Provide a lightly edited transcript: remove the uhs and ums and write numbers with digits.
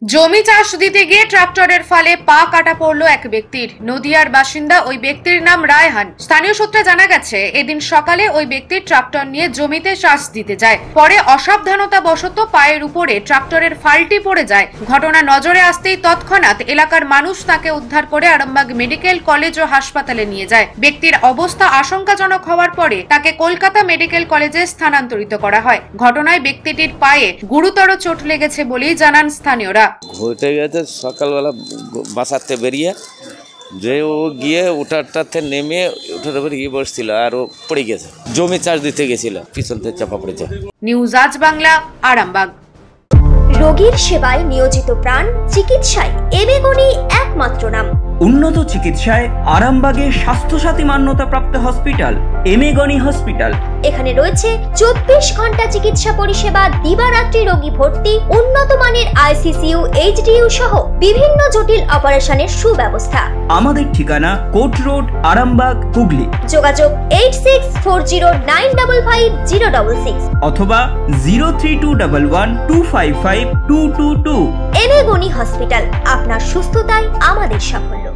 জমি চাষ দিতে গিয়ে ট্রাক্টরের ফলে পা কাটা পড়ল এক ব্যক্তির। নদিয়ার বাসিন্দা ওই ব্যক্তির নাম রায়হান। স্থানীয় সূত্রে জানা গেছে, এদিন সকালে ওই ব্যক্তি ট্রাক্টর নিয়ে জমিতে চাষ দিতে যায়। পরে অসাবধানতা বশত পায়ের উপরে ট্রাক্টরের ফালটি পড়ে যায়। ঘটনা নজরে আসতেই তৎক্ষণাৎ এলাকার মানুষ তাকে উদ্ধার করে আরামবাগ মেডিকেল কলেজ ও হাসপাতালে নিয়ে যায়। ব্যক্তির অবস্থা আশঙ্কাজনক হওয়ার পরে তাকে কলকাতা মেডিকেল কলেজে স্থানান্তরিত করা হয়। ঘটনায় ব্যক্তিটির পায়ে গুরুতর চোট লেগেছে বলেই জানান স্থানীয়রা। ঘুরতে গেছে সকালবেলা বাসাতে বেরিয়ে যে ও গিয়ে ওটারটাতে নেমে ওটার উপরে গিয়ে বসছিল আর ও পড়ে গেছে। জমি চাষ দিতে গেছিল, পিছন থেকে চাপা পড়েছে। নিউজ আজ বাংলা, আরামবাগ। রোগীর সেবায় নিয়োজিত প্রাণ, চিকিৎসায় এবেগুনি একমাত্র নাম। উন্নত চিকিৎসায় আরামবাগে স্বাস্থ্যসাথী মান্যতাপ্রাপ্ত হসপিটাল এমেগনি হসপিটাল। এখানে রয়েছে 24 ঘন্টা চিকিৎসা পরিষেবা, দিবারাত্রি রোগী ভর্তি, উন্নত মানের আইসিইউ, এইচডিইউ সহ বিভিন্ন জটিল অপারেশনের সুব্যবস্থা। আমাদের ঠিকানা কোট রোড, আরামবাগ, হুগলি। যোগাযোগ 8640955066 অথবা 03211255222। এবেগুনি হসপিটাল, আপনার সুস্থতাই আমাদের সাফল্য।